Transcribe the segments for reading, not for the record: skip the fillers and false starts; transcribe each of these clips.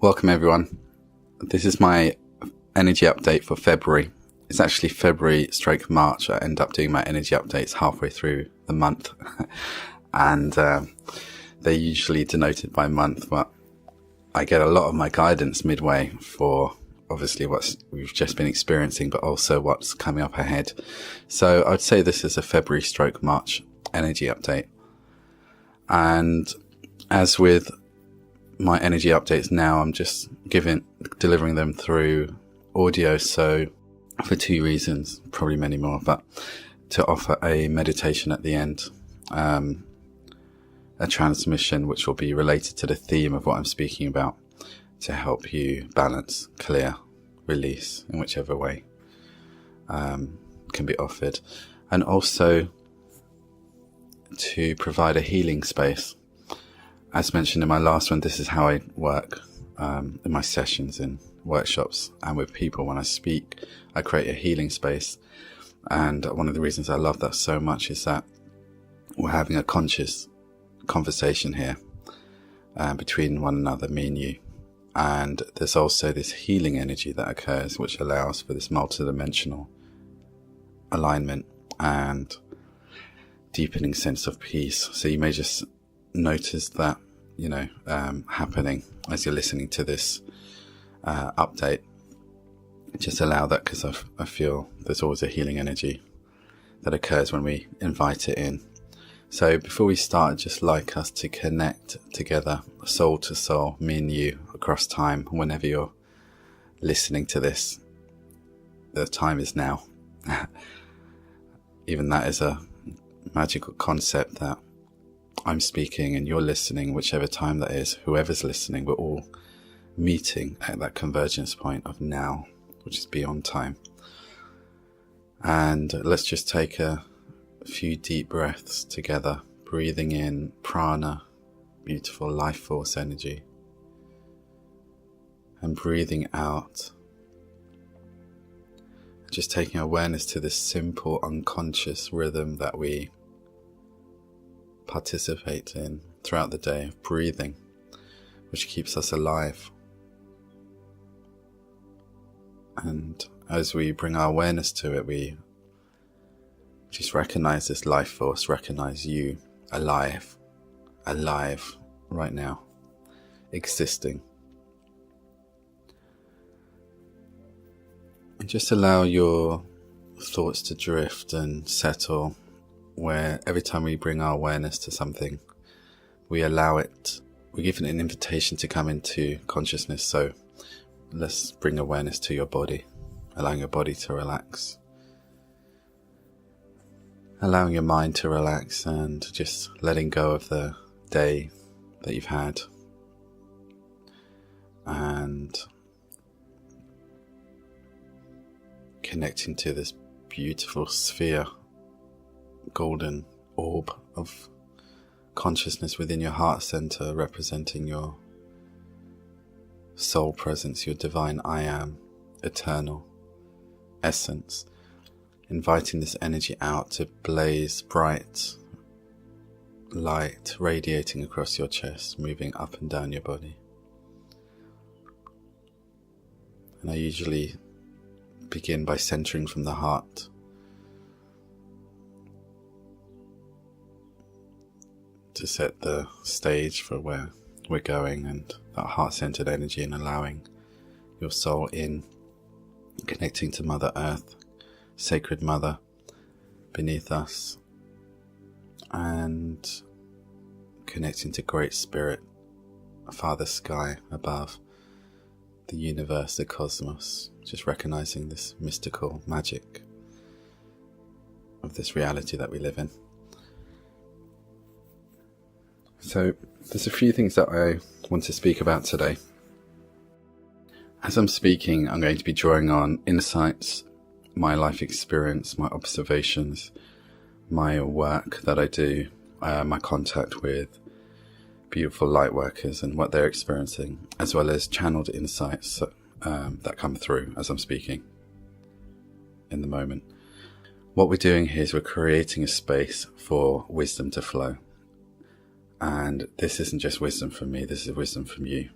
Welcome everyone. This is my energy update for February. It's actually February/March. I end up doing my energy updates halfway through the month. And they're usually denoted by month, but I get a lot of my guidance midway for obviously what we've just been experiencing, but also what's coming up ahead. So I'd say this is a February/March energy update. And as with my energy updates now, I'm just delivering them through audio. So for two reasons, probably many more, but to offer a meditation at the end, a transmission which will be related to the theme of what I'm speaking about, to help you balance, clear, release in whichever way can be offered, and also to provide a healing space. As mentioned in my last one, this is how I work in my sessions, in workshops, and with people. When I speak, I create a healing space. And one of the reasons I love that so much is that we're having a conscious conversation here between one another, me and you. And there's also this healing energy that occurs, which allows for this multidimensional alignment and deepening sense of peace. So you may just notice that, happening as you're listening to this update. Just allow that, because I feel there's always a healing energy that occurs when we invite it in. So before we start, I'd just like us to connect together, soul to soul, me and you, across time. Whenever you're listening to this, the time is now. Even that is a magical concept, that I'm speaking and you're listening, whichever time that is, whoever's listening, we're all meeting at that convergence point of now, which is beyond time. And let's just take a few deep breaths together, breathing in prana, beautiful life force energy, and breathing out, just taking awareness to this simple unconscious rhythm that we participate in throughout the day of breathing, which keeps us alive. And as we bring our awareness to it, we just recognize this life force, recognize you alive right now, existing. And just allow your thoughts to drift and settle, where every time we bring our awareness to something, we allow it, we give it an invitation to come into consciousness. So let's bring awareness to your body, allowing your body to relax, allowing your mind to relax, and just letting go of the day that you've had, and connecting to this beautiful sphere, golden orb of consciousness within your heart center, representing your soul presence, your divine I am, eternal essence, inviting this energy out to blaze bright light, radiating across your chest, moving up and down your body. And I usually begin by centering from the heart, to set the stage for where we're going, and that heart-centered energy, and allowing your soul in, connecting to Mother Earth, Sacred Mother beneath us, and connecting to Great Spirit, Father Sky above, the universe, the cosmos, just recognizing this mystical magic of this reality that we live in. So there's a few things that I want to speak about today. As I'm speaking, I'm going to be drawing on insights, my life experience, my observations, my work that I do, my contact with beautiful light workers and what they're experiencing, as well as channeled insights that come through as I'm speaking in the moment. What we're doing here is we're creating a space for wisdom to flow. And this isn't just wisdom from me, this is wisdom from you.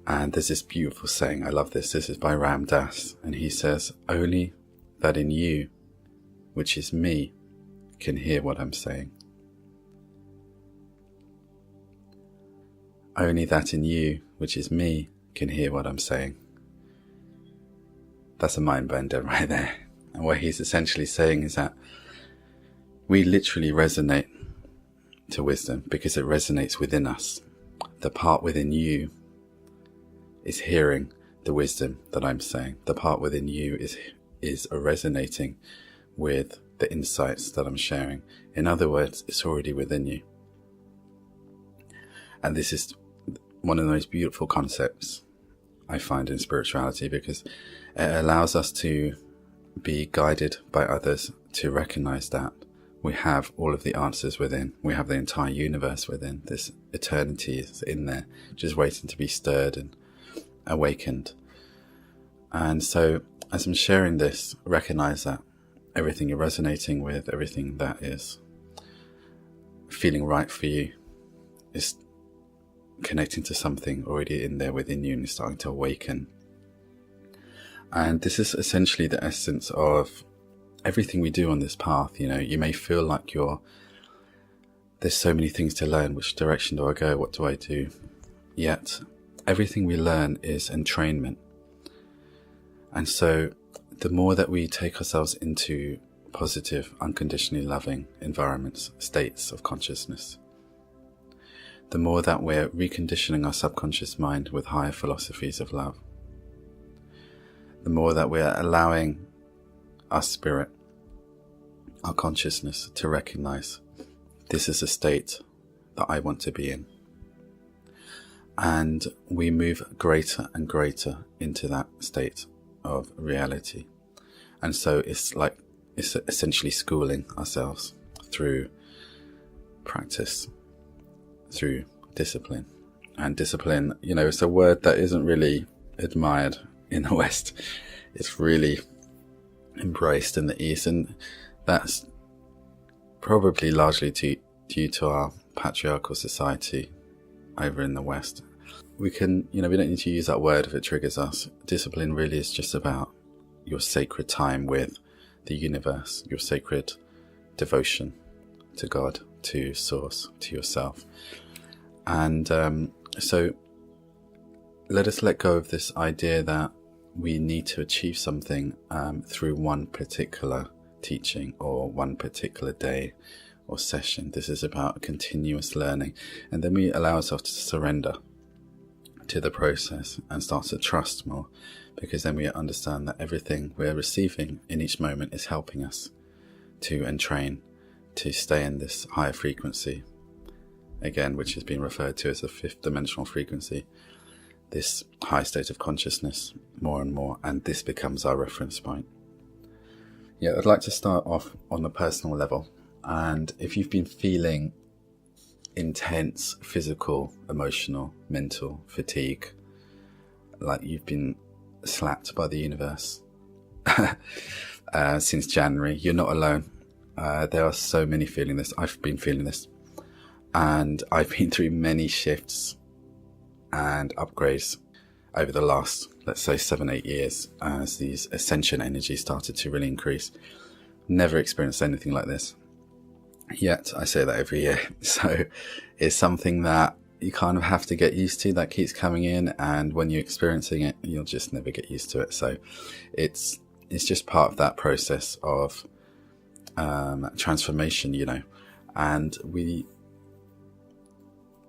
And there's this beautiful saying, I love this. This is by Ram Dass. And he says, only that in you, which is me, can hear what I'm saying. Only that in you, which is me, can hear what I'm saying. That's a mind bender right there. And what he's essentially saying is that we literally resonate to wisdom because it resonates within us. The part within you is hearing the wisdom that I'm saying. The part within you is resonating with the insights that I'm sharing. In other words, it's already within you. And this is one of the most beautiful concepts I find in spirituality, because it allows us to be guided by others to recognize that we have all of the answers within. We have the entire universe within. This eternity is in there, just waiting to be stirred and awakened. And so as I'm sharing this, recognize that everything you're resonating with, everything that is feeling right for you, is connecting to something already in there within you and is starting to awaken. And this is essentially the essence of everything we do on this path. You may feel like there's so many things to learn. Which direction do I go? What do I do? Yet everything we learn is entrainment. And so the more that we take ourselves into positive, unconditionally loving environments, states of consciousness, the more that we're reconditioning our subconscious mind with higher philosophies of love, the more that we're allowing our spirit, our consciousness to recognize this is a state that I want to be in. And we move greater and greater into that state of reality. And so it's essentially schooling ourselves through practice, through discipline. And discipline, it's a word that isn't really admired in the West. It's really embraced in the East, and that's probably largely due to our patriarchal society over in the West. We don't need to use that word if it triggers us. Discipline really is just about your sacred time with the universe, your sacred devotion to God, to Source, to yourself. And so let us let go of this idea that we need to achieve something through one particular teaching or one particular day or session. This is about continuous learning. And then we allow ourselves to surrender to the process and start to trust more, because then we understand that everything we're receiving in each moment is helping us to entrain, to stay in this higher frequency, again, which has been referred to as the fifth dimensional frequency, this high state of consciousness more and more, and this becomes our reference point. Yeah, I'd like to start off on a personal level. And if you've been feeling intense physical, emotional, mental fatigue, like you've been slapped by the universe since January, you're not alone. There are so many feeling this. I've been feeling this, and I've been through many shifts and upgrades over the last, let's say, 7-8 years, as these ascension energies started to really increase. Never experienced anything like this. Yet I say that every year. So it's something that you kind of have to get used to, that keeps coming in, and when you're experiencing it, you'll just never get used to it. So it's just part of that process of transformation, and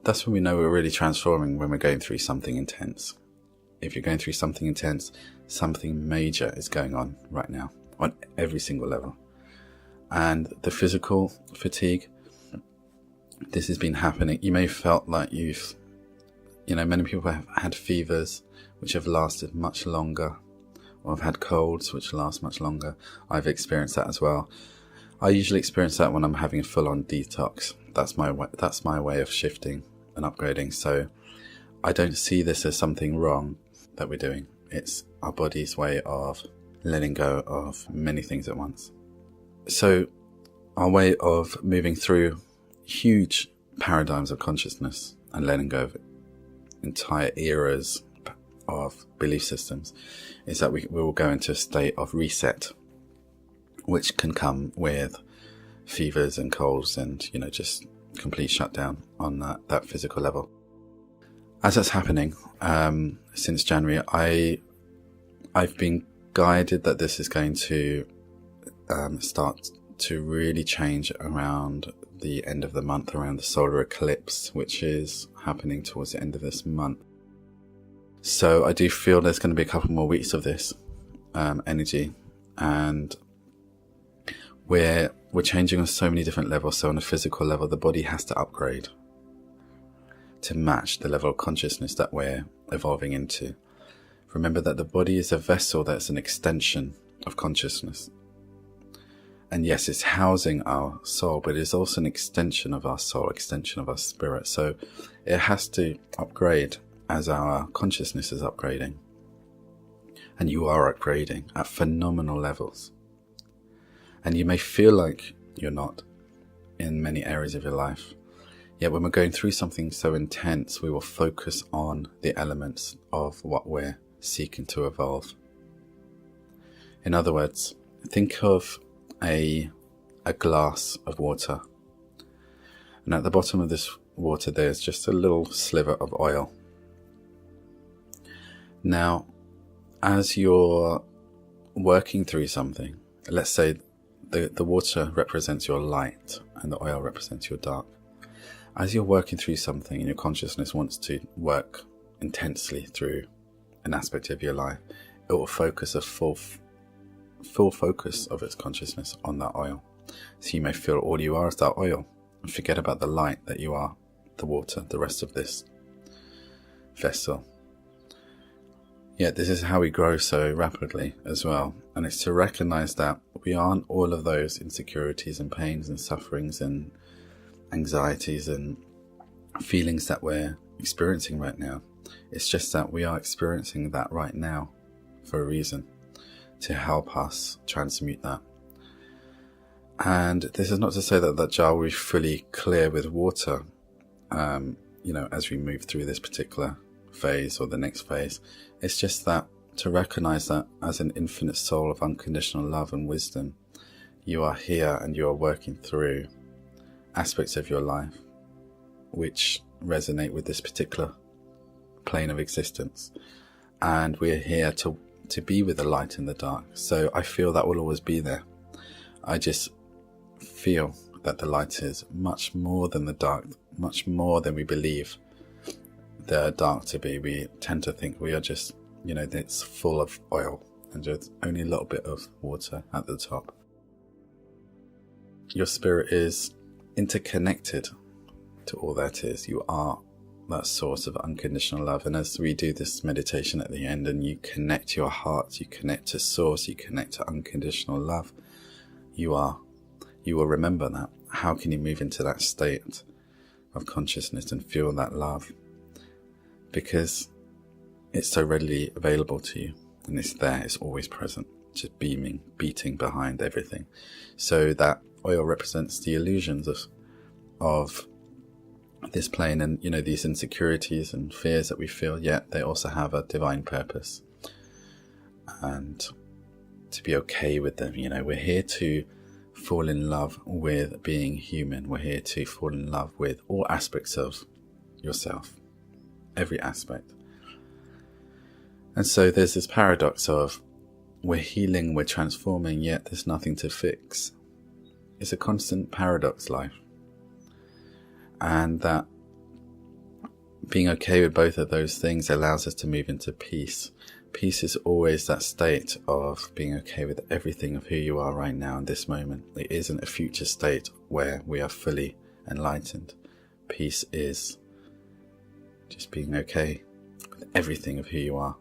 that's when we know we're really transforming, when we're going through something intense. If you're going through something intense, something major is going on right now on every single level. And the physical fatigue, this has been happening. You may have felt like many people have had fevers which have lasted much longer, or have had colds which last much longer. I've experienced that as well. I usually experience that when I'm having a full-on detox. That's my way of shifting and upgrading. So I don't see this as something wrong that we're doing. It's our body's way of letting go of many things at once. So our way of moving through huge paradigms of consciousness and letting go of entire eras, of belief systems, is that we will go into a state of reset, which can come with fevers and colds and, just complete shutdown on that physical level. As that's happening, since January, I've been guided that this is going to start to really change around the end of the month, around the solar eclipse, which is happening towards the end of this month. So I do feel there's going to be a couple more weeks of this energy, and we're changing on so many different levels. So on a physical level, the body has to upgrade to match the level of consciousness that we're evolving into. Remember that the body is a vessel that's an extension of consciousness. And yes, it's housing our soul, but it's also an extension of our soul, extension of our spirit. So it has to upgrade as our consciousness is upgrading. And you are upgrading at phenomenal levels. And you may feel like you're not in many areas of your life. Yet when we're going through something so intense, we will focus on the elements of what we're seeking to evolve. In other words, think of a glass of water. And at the bottom of this water, there's just a little sliver of oil. Now, as you're working through something, let's say the water represents your light and the oil represents your dark. As you're working through something and your consciousness wants to work intensely through an aspect of your life, it will focus a full focus of its consciousness on that oil. So you may feel all you are is that oil and forget about the light that you are, the water, the rest of this vessel. Yet this is how we grow so rapidly as well. And it's to recognize that we aren't all of those insecurities and pains and sufferings and anxieties and feelings that we're experiencing right now. It's just that we are experiencing that right now for a reason, to help us transmute that. And this is not to say that that jar will be fully clear with water, as we move through this particular phase or the next phase. It's just that to recognize that as an infinite soul of unconditional love and wisdom, you are here and you are working through aspects of your life which resonate with this particular plane of existence. And we're here to be with the light and the dark. So I feel that will always be there. I just feel that the light is much more than the dark, much more than we believe the dark to be. We tend to think we are just, it's full of oil and just only a little bit of water at the top. Your spirit is interconnected to all that is. You are that source of unconditional love. And as we do this meditation at the end and you connect your heart, you connect to source, you connect to unconditional love, you will remember that. How can you move into that state of consciousness and feel that love? Because it's so readily available to you and it's there, it's always present, just beaming, beating behind everything. So that oil represents the illusions of this plane and, these insecurities and fears that we feel, yet they also have a divine purpose. And to be okay with them, we're here to fall in love with being human. We're here to fall in love with all aspects of yourself, every aspect. And so there's this paradox of we're healing, we're transforming, yet there's nothing to fix. It's a constant paradox, life. And that being okay with both of those things allows us to move into peace. Peace is always that state of being okay with everything of who you are right now in this moment. It isn't a future state where we are fully enlightened. Peace is just being okay with everything of who you are.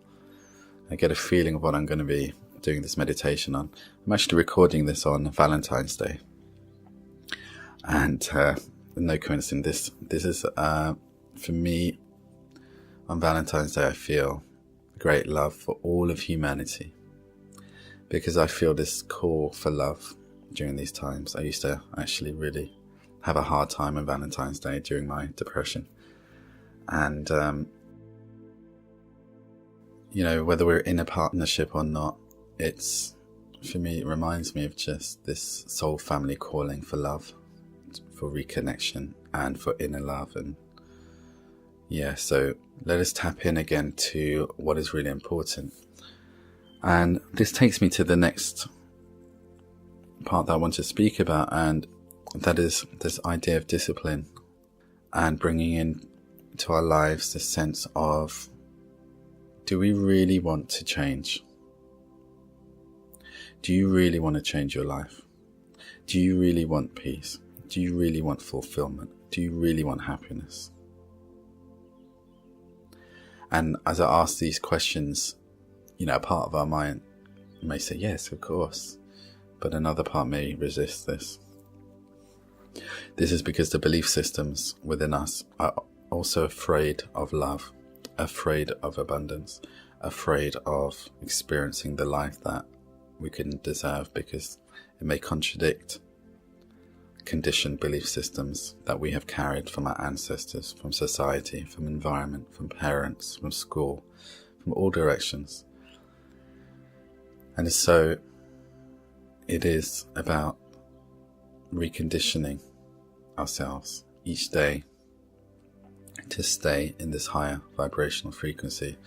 I get a feeling of what I'm going to be doing this meditation on. I'm actually recording this on Valentine's Day. And no coincidence, this is, for me, on Valentine's Day, I feel great love for all of humanity. Because I feel this call for love during these times. I used to actually really have a hard time on Valentine's Day during my depression. And whether we're in a partnership or not, for me, it reminds me of just this soul family calling for love, for reconnection, and for inner love. And so let us tap in again to what is really important. And this takes me to the next part that I want to speak about, and that is this idea of discipline, and bringing in to our lives the sense of, do we really want to change? Do you really want to change your life? Do you really want peace? Do you really want fulfillment? Do you really want happiness? And as I ask these questions, a part of our mind may say, yes, of course. But another part may resist this. This is because the belief systems within us are also afraid of love, afraid of abundance, afraid of experiencing the life that we can deserve, because it may contradict conditioned belief systems that we have carried from our ancestors, from society, from environment, from parents, from school, from all directions. And so it is about reconditioning ourselves each day to stay in this higher vibrational frequency.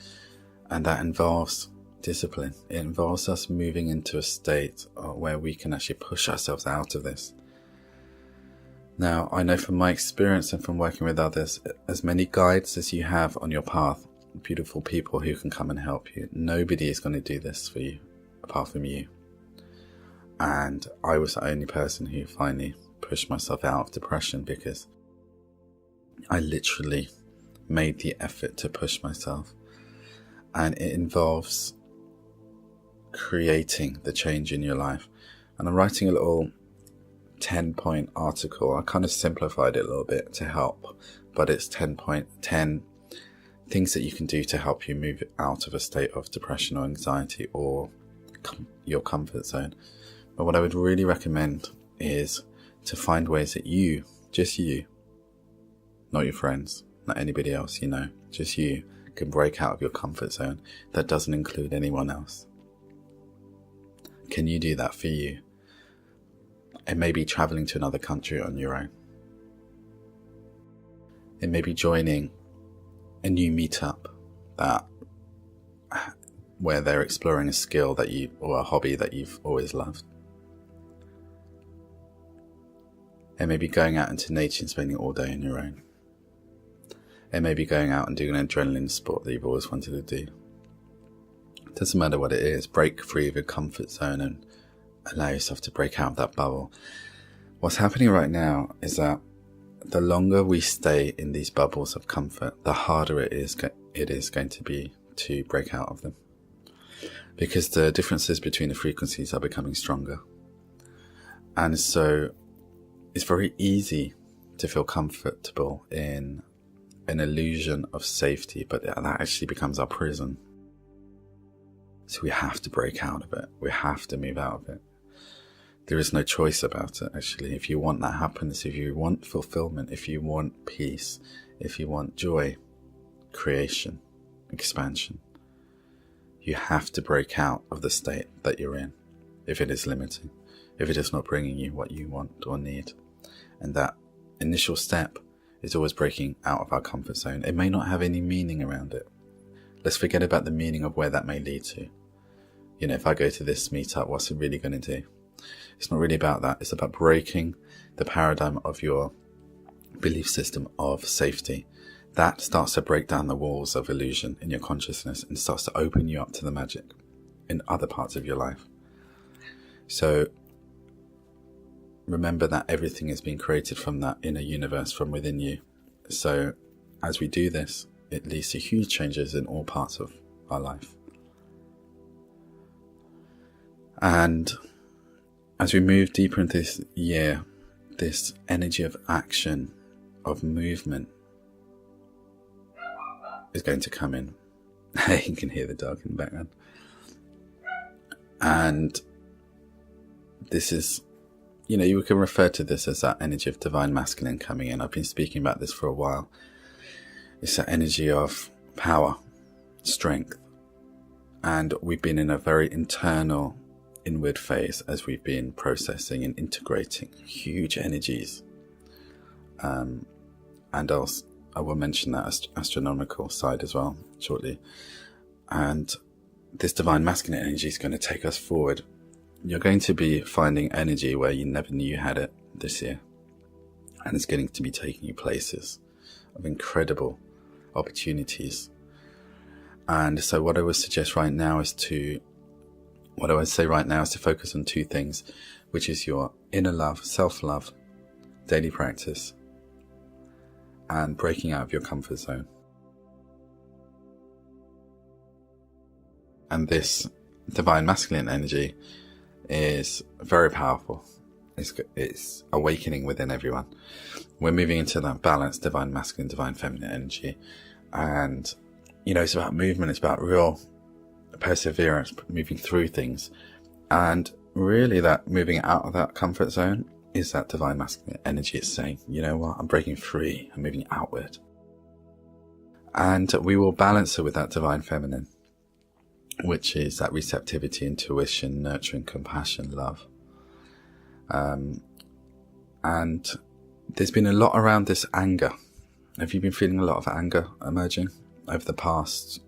And that involves discipline. It involves us moving into a state where we can actually push ourselves out of this. Now, I know from my experience and from working with others, as many guides as you have on your path, beautiful people who can come and help you, nobody is going to do this for you apart from you. And I was the only person who finally pushed myself out of depression, because I literally made the effort to push myself. And it involves creating the change in your life. And I'm writing a little 10-point article. I kind of simplified it a little bit to help, but it's 10 things that you can do to help you move out of a state of depression or anxiety or your comfort zone. But what I would really recommend is to find ways that you, just you, not your friends, not anybody else just you, can break out of your comfort zone. That doesn't include anyone else. Can you do that for you? It may be traveling to another country on your own. It may be joining a new meetup where they're exploring a skill or a hobby that you've always loved. It may be going out into nature and spending all day on your own. It may be going out and doing an adrenaline sport that you've always wanted to do. It doesn't matter what it is. Break free of your comfort zone and allow yourself to break out of that bubble. What's happening right now is that the longer we stay in these bubbles of comfort, the harder it is going to be to break out of them. Because the differences between the frequencies are becoming stronger. And so it's very easy to feel comfortable in an illusion of safety, but that actually becomes our prison. So we have to break out of it. We have to move out of it. There is no choice about it, actually. If you want that happiness, if you want fulfillment, if you want peace, if you want joy, creation, expansion, you have to break out of the state that you're in, if it is limiting, if it is not bringing you what you want or need. And that initial step is always breaking out of our comfort zone. It may not have any meaning around it. Let's forget about the meaning of where that may lead to. If I go to this meetup, what's it really going to do? It's not really about that. It's about breaking the paradigm of your belief system of safety. That starts to break down the walls of illusion in your consciousness and starts to open you up to the magic in other parts of your life. So remember that everything is being created from that inner universe from within you. So as we do this, it leads to huge changes in all parts of our life. And as we move deeper into this year, this energy of action, of movement, is going to come in. You can hear the dog in the background. And this is, you can refer to this as that energy of divine masculine coming in. I've been speaking about this for a while. It's that energy of power, strength, And we've been in a very internal, inward phase as we've been processing and integrating huge energies. And I will mention that astronomical side as well shortly. And this divine masculine energy is going to take us forward. You're going to be finding energy where you never knew you had it this year. And it's going to be taking you places of incredible opportunities. And so what I would suggest right now is to focus on two things, which is your inner love, self-love, daily practice, and breaking out of your comfort zone. And this divine masculine energy is very powerful. It's awakening within everyone. We're moving into that balance, divine masculine, divine feminine energy. And, it's about movement. It's about real perseverance, moving through things. And really that moving out of that comfort zone is that divine masculine energy. It's saying, you know what, I'm breaking free. I'm moving outward. And we will balance it with that divine feminine, which is that receptivity, intuition, nurturing, compassion, love. And there's been a lot around this anger. Have you been feeling a lot of anger emerging over the past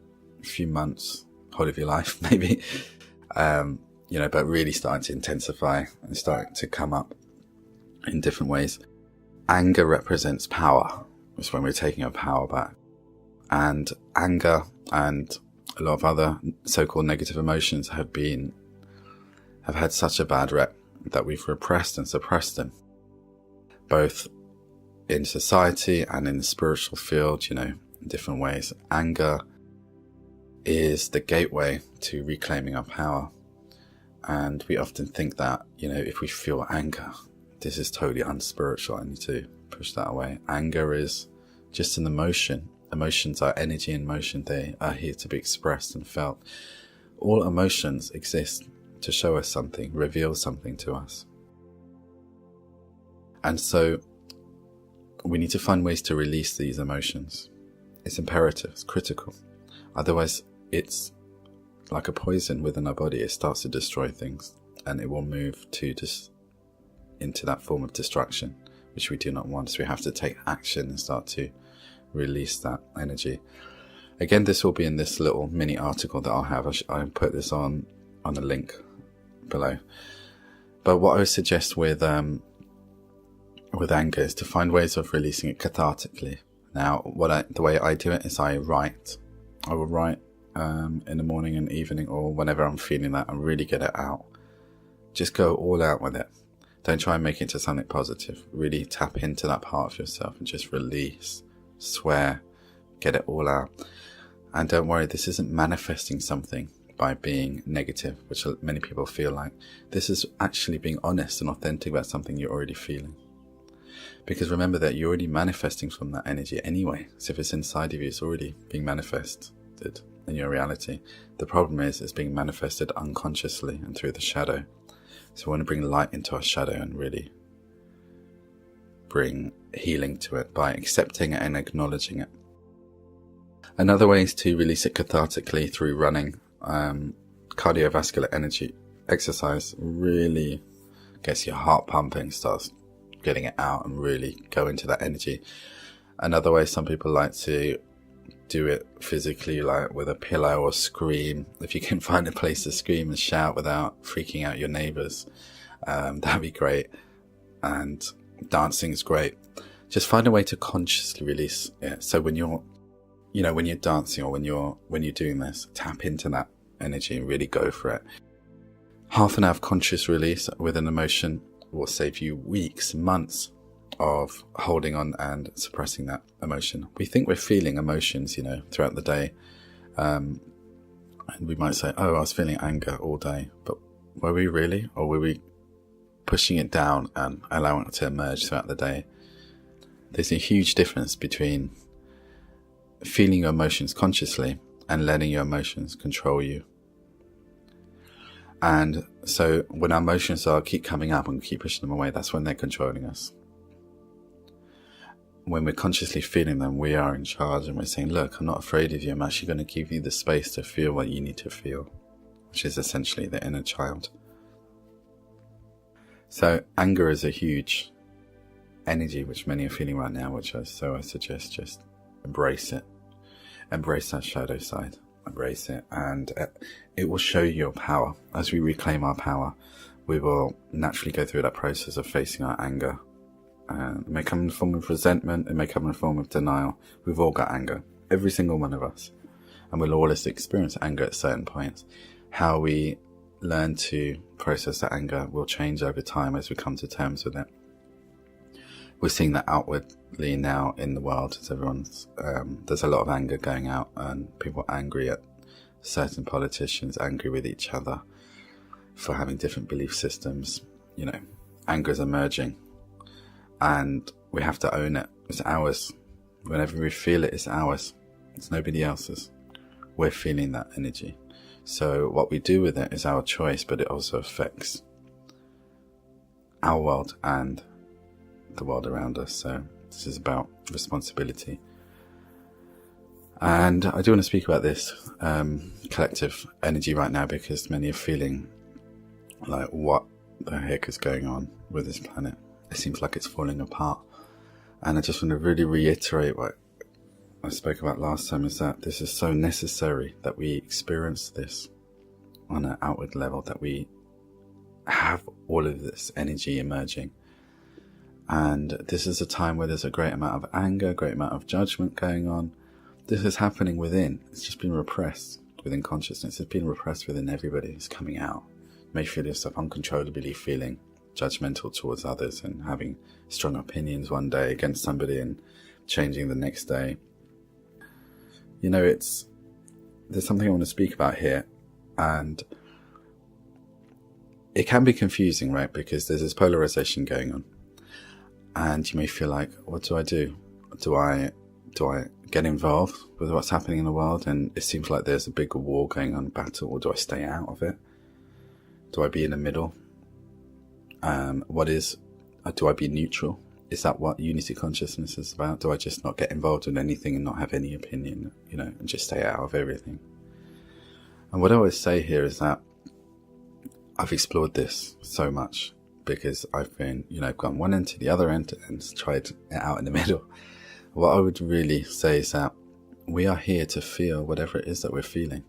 few months, whole of your life maybe? But really starting to intensify and starting to come up in different ways. Anger represents power. It's when we're taking our power back. And anger and a lot of other so-called negative emotions have had such a bad rep that we've repressed and suppressed them, both in society and in the spiritual field, in different ways. Anger is the gateway to reclaiming our power. And we often think that, if we feel anger, this is totally unspiritual. I need to push that away. Anger is just an emotion. Emotions are energy in motion. They are here to be expressed and felt. All emotions exist to show us something, reveal something to us. And so we need to find ways to release these emotions. It's imperative, it's critical. Otherwise, it's like a poison within our body. It starts to destroy things, and it will move into that form of destruction, which we do not want. So we have to take action and start to release that energy. Again, this will be in this little mini article that I'll have. I'll put this on a link below. But what I would suggest with anger is to find ways of releasing it cathartically. Now, the way I do it is I write. I will write in the morning and evening, or whenever I'm feeling that, and really get it out. Just go all out with it. Don't try and make it into something positive. Really tap into that part of yourself and just release, swear, get it all out. And don't worry, this isn't manifesting something by being negative, which many people feel like. This is actually being honest and authentic about something you're already feeling. Because remember that you're already manifesting from that energy anyway. So if it's inside of you, it's already being manifested in your reality. The problem is it's being manifested unconsciously and through the shadow. So we want to bring light into our shadow and really bring healing to it by accepting it and acknowledging it. Another way is to release it cathartically through running. Cardiovascular energy exercise really gets your heart pumping, starts getting it out and really go into that energy. Another way, some people like to do it physically, like with a pillow, or scream. If you can find a place to scream and shout without freaking out your neighbours, that'd be great. And dancing is great. Just find a way to consciously release it. So when you're dancing, or when you're doing this, tap into that energy and really go for it. Half an hour of conscious release with an emotion will save you weeks, months of holding on and suppressing that emotion. We think we're feeling emotions, throughout the day. And we might say, oh, I was feeling anger all day. But were we really? Or were we pushing it down and allowing it to emerge throughout the day? There's a huge difference between feeling your emotions consciously and letting your emotions control you. And so when our emotions keep coming up and keep pushing them away, that's when they're controlling us. when we're consciously feeling them, we are in charge, and we're saying, look, I'm not afraid of you. I'm actually going to give you the space to feel what you need to feel, which is essentially the inner child. So anger is a huge energy which many are feeling right now, I suggest just embrace it. Embrace that shadow side. Embrace it, and it will show you your power. As we reclaim our power, we will naturally go through that process of facing our anger. It may come in the form of resentment, it may come in the form of denial. We've all got anger, every single one of us, and we'll always experience anger at certain points. How we learn to process that anger will change over time as we come to terms with it. We're seeing that outwardly now in the world, as there's a lot of anger going out, and people are angry at certain politicians, angry with each other for having different belief systems. Anger is emerging, and we have to own it. It's ours. Whenever we feel it, it's ours. It's nobody else's. We're feeling that energy. So what we do with it is our choice, but it also affects our world and the world around us. So this is about responsibility. And I do want to speak about this collective energy right now, because many are feeling like, what the heck is going on with this planet? It seems like it's falling apart. And I just want to really reiterate what I spoke about last time, is that this is so necessary that we experience this on an outward level, that we have all of this energy emerging. And this is a time where there's a great amount of anger, a great amount of judgment going on. This is happening within. It's just been repressed within consciousness. It's been repressed within everybody. It's coming out. You may feel yourself uncontrollably feeling judgmental towards others and having strong opinions one day against somebody and changing the next day. There's something I want to speak about here, and it can be confusing, right? Because there's this polarization going on, and you may feel like, what do I do? Do I get involved with what's happening in the world? And it seems like there's a big war going on, battle, or do I stay out of it? Do I be in the middle? Do I be neutral? Is that what unity consciousness is about? Do I just not get involved in anything and not have any opinion, and just stay out of everything? And what I always say here is that I've explored this so much, because I've been, gone one end to the other end and tried it out in the middle. What I would really say is that we are here to feel whatever it is that we're feeling.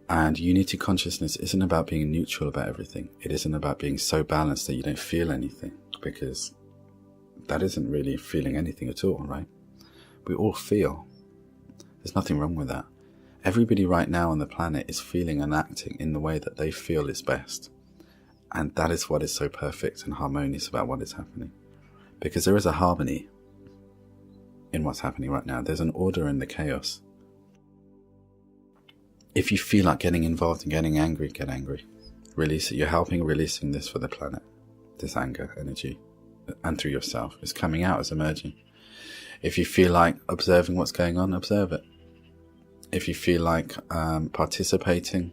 And unity consciousness isn't about being neutral about everything. It isn't about being so balanced that you don't feel anything, because that isn't really feeling anything at all, right? We all feel. There's nothing wrong with that. Everybody right now on the planet is feeling and acting in the way that they feel is best. And that is what is so perfect and harmonious about what is happening. Because there is a harmony in what's happening right now. There's an order in the chaos. If you feel like getting involved and getting angry, get angry. Release it. You're helping releasing this for the planet. This anger energy. And through yourself. It's coming out, it's emerging. If you feel like observing what's going on, observe it. If you feel like participating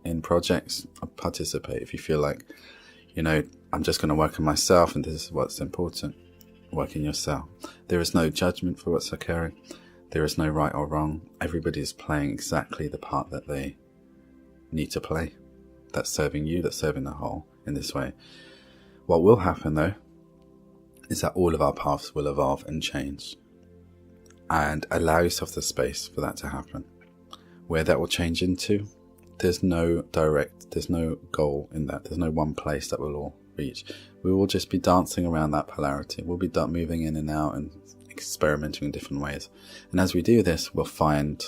in projects, participate. If you feel like, I'm just going to work on myself and this is what's important, work in yourself. There is no judgment for what's occurring. There is no right or wrong. Everybody is playing exactly the part that they need to play. That's serving you, that's serving the whole in this way. What will happen though, is that all of our paths will evolve and change. And allow yourself the space for that to happen. Where that will change into, there's no goal in that. There's no one place that we'll all reach. We will just be dancing around that polarity. We'll be moving in and out and experimenting in different ways. And as we do this, we'll find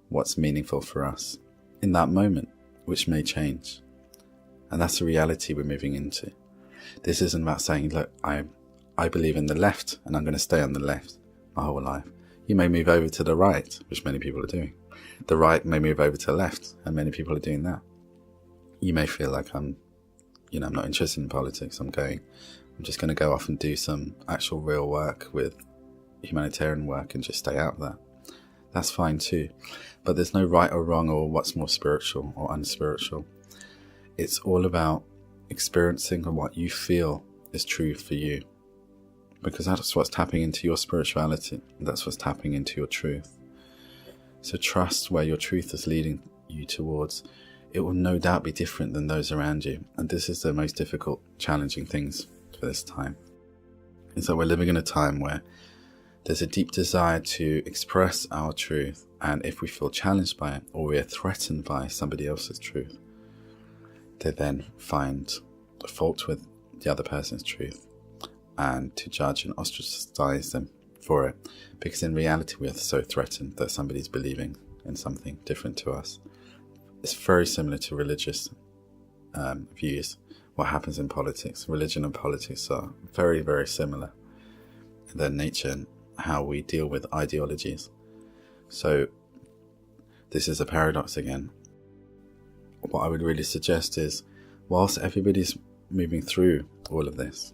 what's meaningful for us in that moment, which may change. And that's the reality we're moving into. This isn't about saying, look, I believe in the left and I'm going to stay on the left my whole life. You may move over to the right, which many people are doing. The right may move over to the left, and many people are doing that. You may feel like I'm not interested in politics. I'm just going to go off and do some actual real work with humanitarian work and just stay out of that. That's fine too. But there's no right or wrong or what's more spiritual or unspiritual. It's all about experiencing what you feel is true for you. because that's what's tapping into your spirituality. That's what's tapping into your truth. So trust where your truth is leading you towards. It will no doubt be different than those around you. And this is the most difficult, challenging things for this time. Is that we're living in a time where there's a deep desire to express our truth. And if we feel challenged by it, or we're threatened by somebody else's truth, they then find a fault with the other person's truth and to judge and ostracize them for it. Because in reality, we are so threatened that somebody's believing in something different to us. It's very similar to religious views. What happens in politics, religion and politics are very, very similar in their nature and how we deal with ideologies. So this is a paradox again. What I would really suggest is, whilst everybody's moving through all of this,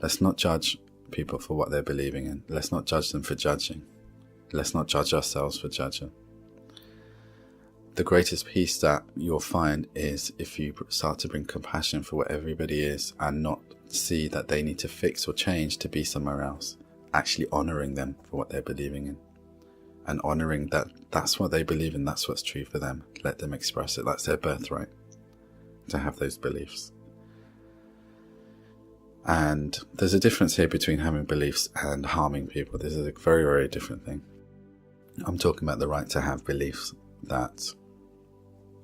let's not judge people for what they're believing in. Let's not judge them for judging. Let's not judge ourselves for judging. The greatest peace that you'll find is if you start to bring compassion for what everybody is and not see that they need to fix or change to be somewhere else. Actually honouring them for what they're believing in. And honouring that that's what they believe in, that's what's true for them. Let them express it. That's their birthright, to have those beliefs. And there's a difference here between having beliefs and harming people. This is a very, very different thing. I'm talking about the right to have beliefs that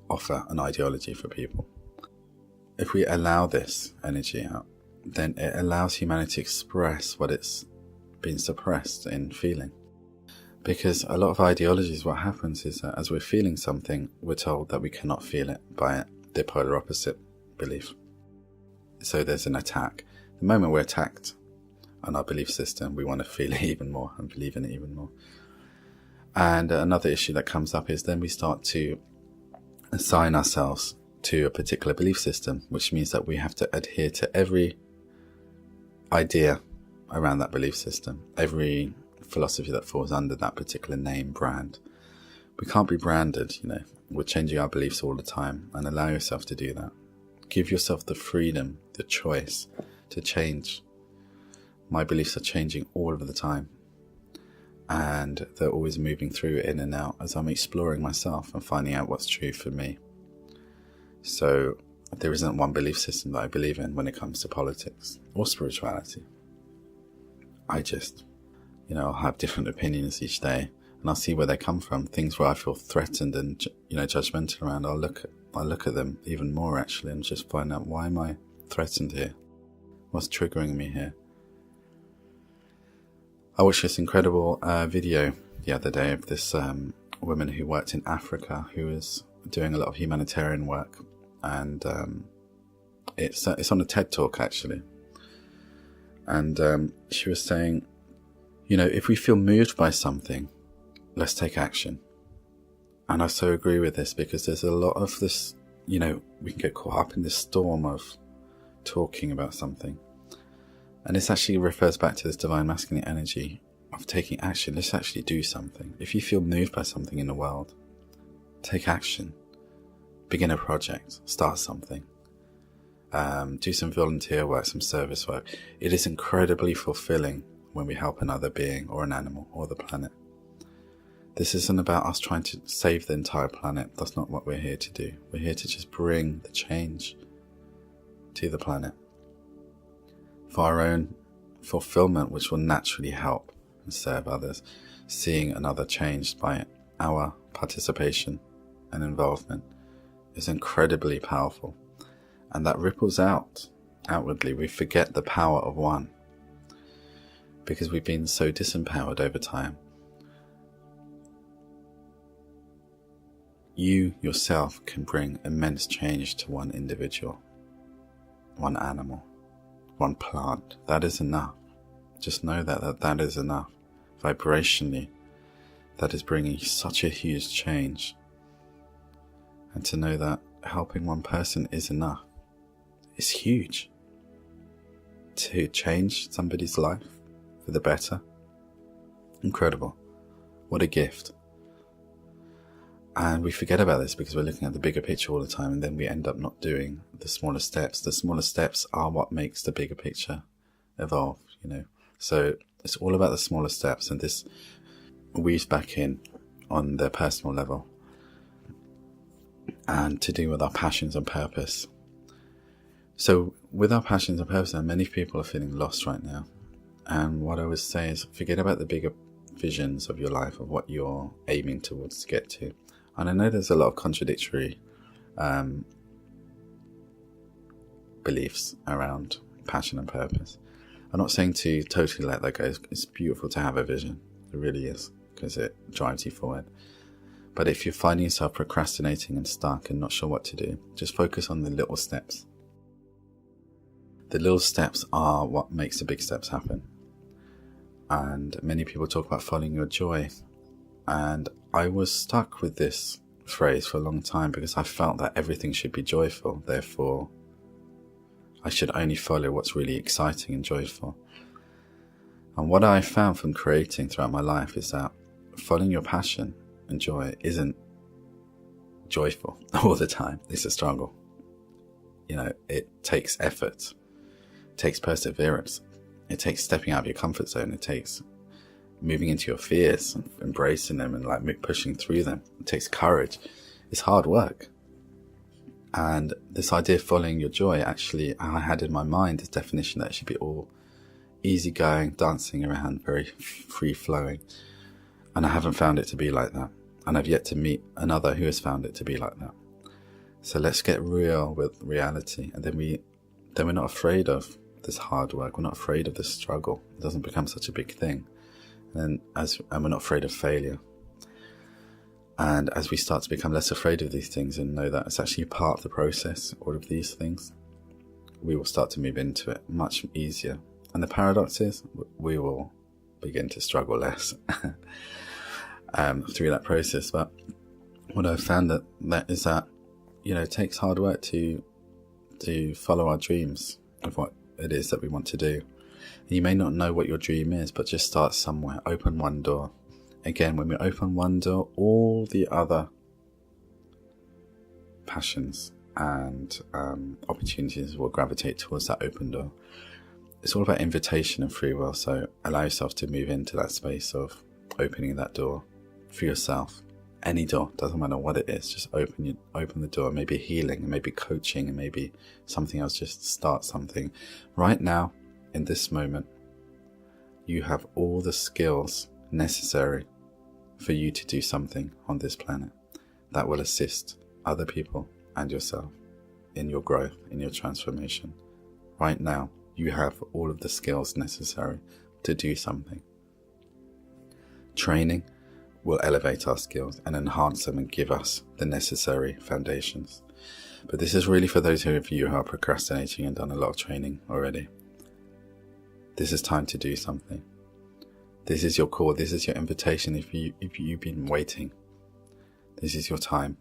offer an ideology for people. If we allow this energy out, then it allows humanity to express what it's been suppressed in feeling. Because a lot of ideologies, what happens is that as we're feeling something, we're told that we cannot feel it by the polar opposite belief. So there's an attack. The moment we're attacked on our belief system, we want to feel it even more and believe in it even more. And another issue that comes up is then we start to assign ourselves to a particular belief system, which means that we have to adhere to every idea around that belief system, every philosophy that falls under that particular name, brand. We can't be branded, We're changing our beliefs all the time, and allow yourself to do that. Give yourself the freedom, the choice to change. My beliefs are changing all of the time, and they're always moving through in and out as I'm exploring myself and finding out what's true for me. So there isn't one belief system that I believe in when it comes to politics or spirituality. I just, I'll have different opinions each day, and I'll see where they come from. Things where I feel threatened and, judgmental around, I'll look at them even more actually, and just find out, why am I threatened here? What's triggering me here? I watched this incredible video the other day of this woman who worked in Africa, who was doing a lot of humanitarian work, and it's on a TED Talk actually. And she was saying, if we feel moved by something, let's take action. And I so agree with this, because there's a lot of this, we can get caught up in this storm of talking about something. And this actually refers back to this divine masculine energy of taking action. Let's actually do something. If you feel moved by something in the world, take action. Begin a project. Start something. Do some volunteer work, some service work. It is incredibly fulfilling when we help another being or an animal or the planet. This isn't about us trying to save the entire planet. That's not what we're here to do. We're here to just bring the change to the planet for our own fulfillment, which will naturally help and serve others. Seeing another changed by our participation and involvement is incredibly powerful. And that ripples out outwardly. We forget the power of one, because we've been so disempowered over time. You yourself can bring immense change to one individual, one animal, one plant. That is enough. Just know that is enough. Vibrationally, that is bringing such a huge change. And to know that helping one person is enough is huge. To change somebody's life for the better. Incredible. What a gift. And we forget about this because we're looking at the bigger picture all the time, and then we end up not doing the smaller steps. The smaller steps are what makes the bigger picture evolve. So it's all about the smaller steps, and this weaves back in on the personal level and to do with our passions and purpose. So with our passions and purpose, many people are feeling lost right now. And what I would say is forget about the bigger visions of your life, of what you're aiming towards to get to. And I know there's a lot of contradictory beliefs around passion and purpose. I'm not saying to totally let that go. It's beautiful to have a vision. It really is, because it drives you forward. But if you're finding yourself procrastinating and stuck and not sure what to do, just focus on the little steps. The little steps are what makes the big steps happen. And many people talk about following your joy. And I was stuck with this phrase for a long time because I felt that everything should be joyful. Therefore, I should only follow what's really exciting and joyful. And what I found from creating throughout my life is that following your passion and joy isn't joyful all the time. It's a struggle. It takes effort. It takes perseverance. It takes stepping out of your comfort zone. It takes moving into your fears and embracing them and pushing through them. It takes courage. It's hard work. And this idea of following your joy, actually, I had in my mind this definition that it should be all easygoing, dancing around, very free-flowing. And I haven't found it to be like that. And I've yet to meet another who has found it to be like that. So let's get real with reality. And then we're not afraid of this hard work. We're not afraid of this struggle. It doesn't become such a big thing. And we're not afraid of failure. And as we start to become less afraid of these things and know that it's actually part of the process, all of these things, we will start to move into it much easier. And the paradox is we will begin to struggle less through that process. But what I've found that is that, it takes hard work to follow our dreams of what it is that we want to do. You may not know what your dream is, but just start somewhere. Open one door. Again, when we open one door, all the other passions and opportunities will gravitate towards that open door. It's all about invitation and free will. So allow yourself to move into that space of opening that door for yourself. Any door, doesn't matter what it is, just open the door. Maybe healing, maybe coaching, and maybe something else. Just start something. Right now, in this moment, you have all the skills necessary for you to do something on this planet that will assist other people and yourself in your growth, in your transformation. Right now, you have all of the skills necessary to do something. Training will elevate our skills and enhance them and give us the necessary foundations. But this is really for those of you who are procrastinating and done a lot of training already. This is time to do something. This is your call. This is your invitation. If you've been waiting, this is your time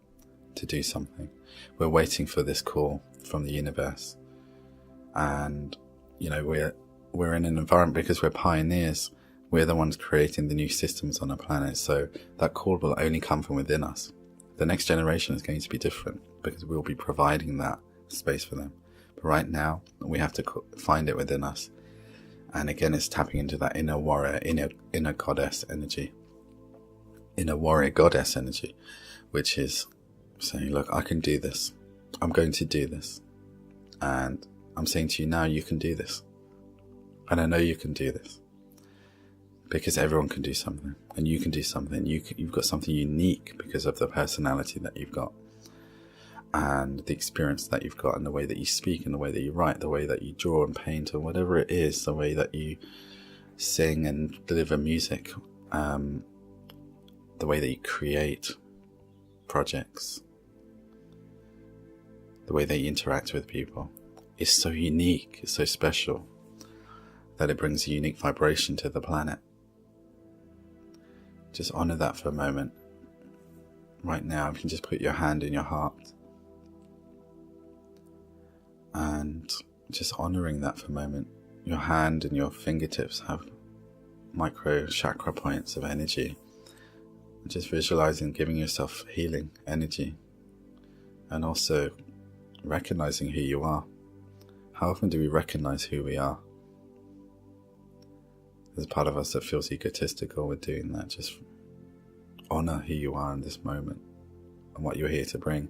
to do something. We're waiting for this call from the universe. And, we're in an environment because we're pioneers. We're the ones creating the new systems on our planet. So that call will only come from within us. The next generation is going to be different because we'll be providing that space for them. But right now, we have to find it within us. And again, it's tapping into that inner warrior, inner goddess energy. Inner warrior goddess energy, which is saying, look, I can do this. I'm going to do this. And I'm saying to you now, you can do this. And I know you can do this. Because everyone can do something. And you can do something. You've got something unique because of the personality that you've got. And the experience that you've got, and the way that you speak, and the way that you write, the way that you draw and paint, or whatever it is, the way that you sing and deliver music, the way that you create projects, the way that you interact with people is so unique, it's so special, that it brings a unique vibration to the planet. Just honor that for a moment. Right now, you can just put your hand in your heart. And just honoring that for a moment. Your hand and your fingertips have micro chakra points of energy. Just visualizing giving yourself healing energy. And also recognizing who you are. How often do we recognize who we are? There's a part of us that feels egotistical with doing that. Just honor who you are in this moment and what you're here to bring.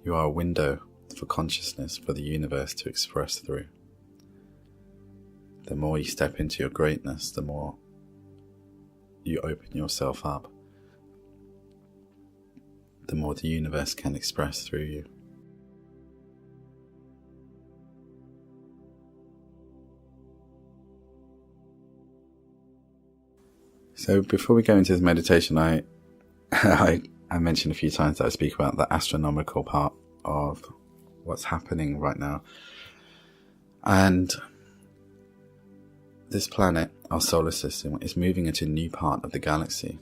You are a window for consciousness, for the universe to express through. The more you step into your greatness, the more you open yourself up, the more the universe can express through you. So before we go into this meditation, I mentioned a few times that I speak about the astronomical part of what's happening right now. And this planet, our solar system, is moving into a new part of the galaxy,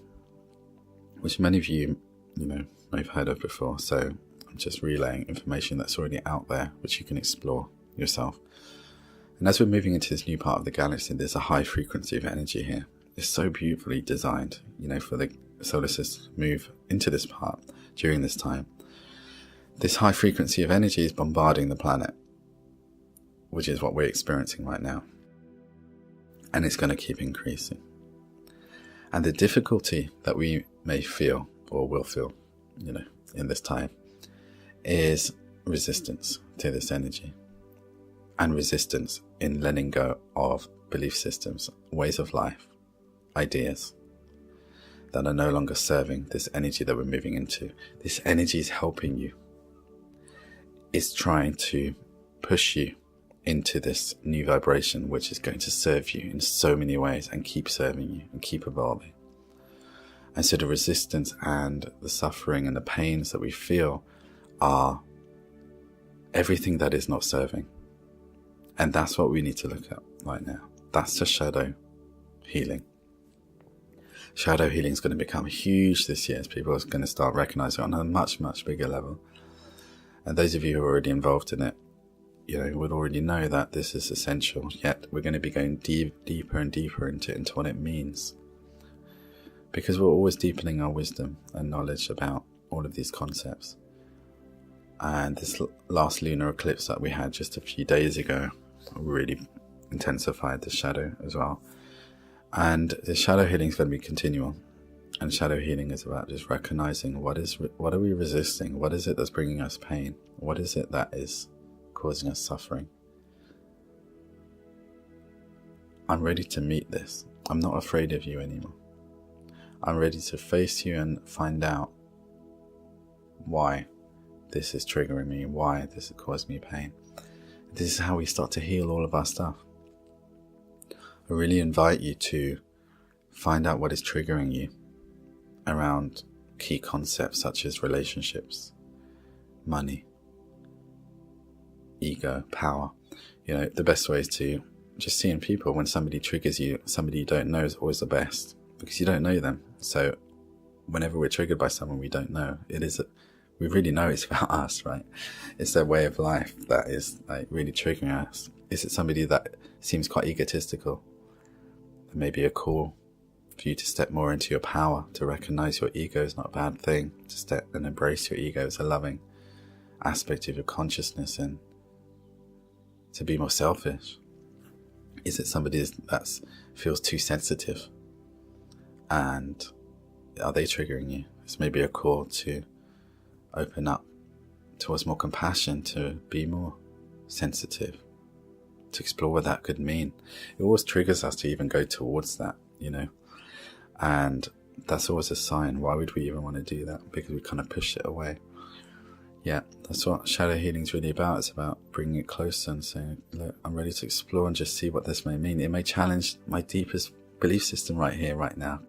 which many of you may have heard of before. So I'm just relaying information that's already out there, which you can explore yourself. And as we're moving into this new part of the galaxy, there's a high frequency of energy here. It's so beautifully designed, for the solar system to move into this part during this time. This high frequency of energy is bombarding the planet, which is what we're experiencing right now. And it's going to keep increasing. And the difficulty that we may feel, or will feel, in this time, is resistance to this energy. And resistance in letting go of belief systems, ways of life, ideas that are no longer serving this energy that we're moving into. This energy is helping you. It's trying to push you into this new vibration, which is going to serve you in so many ways and keep serving you and keep evolving. And so the resistance and the suffering and the pains that we feel are everything that is not serving. And that's what we need to look at right now. That's the shadow healing. Shadow healing is going to become huge this year as people are going to start recognizing it on a much, much bigger level. And those of you who are already involved in it, would already know that this is essential. Yet we're going to be going deeper and deeper into what it means. Because we're always deepening our wisdom and knowledge about all of these concepts. And this last lunar eclipse that we had just a few days ago really intensified the shadow as well. And the shadow healing is going to be continual. And shadow healing is about just recognizing what are we resisting? What is it that's bringing us pain? What is it that is causing us suffering? I'm ready to meet this. I'm not afraid of you anymore. I'm ready to face you and find out why this is triggering me, why this is causing me pain. This is how we start to heal all of our stuff. I really invite you to find out what is triggering you around key concepts such as relationships, money, ego, power. The best way is to just see in people when somebody triggers you, somebody you don't know is always the best because you don't know them. So whenever we're triggered by someone we don't know, we really know it's about us, right? It's their way of life that is really triggering us. Is it somebody that seems quite egotistical? It may be a call for you to step more into your power, to recognize your ego is not a bad thing, to step and embrace your ego as a loving aspect of your consciousness and to be more selfish. Is it somebody that feels too sensitive? And are they triggering you? It's maybe a call to open up towards more compassion, to be more sensitive, to explore what that could mean. It always triggers us to even go towards that, and that's always a sign. Why would we even want to do that? Because we kind of push it away. Yeah, that's what shadow healing is really about. It's about bringing it closer and saying, look, I'm ready to explore and just see what this may mean. It may challenge my deepest belief system right here, right now.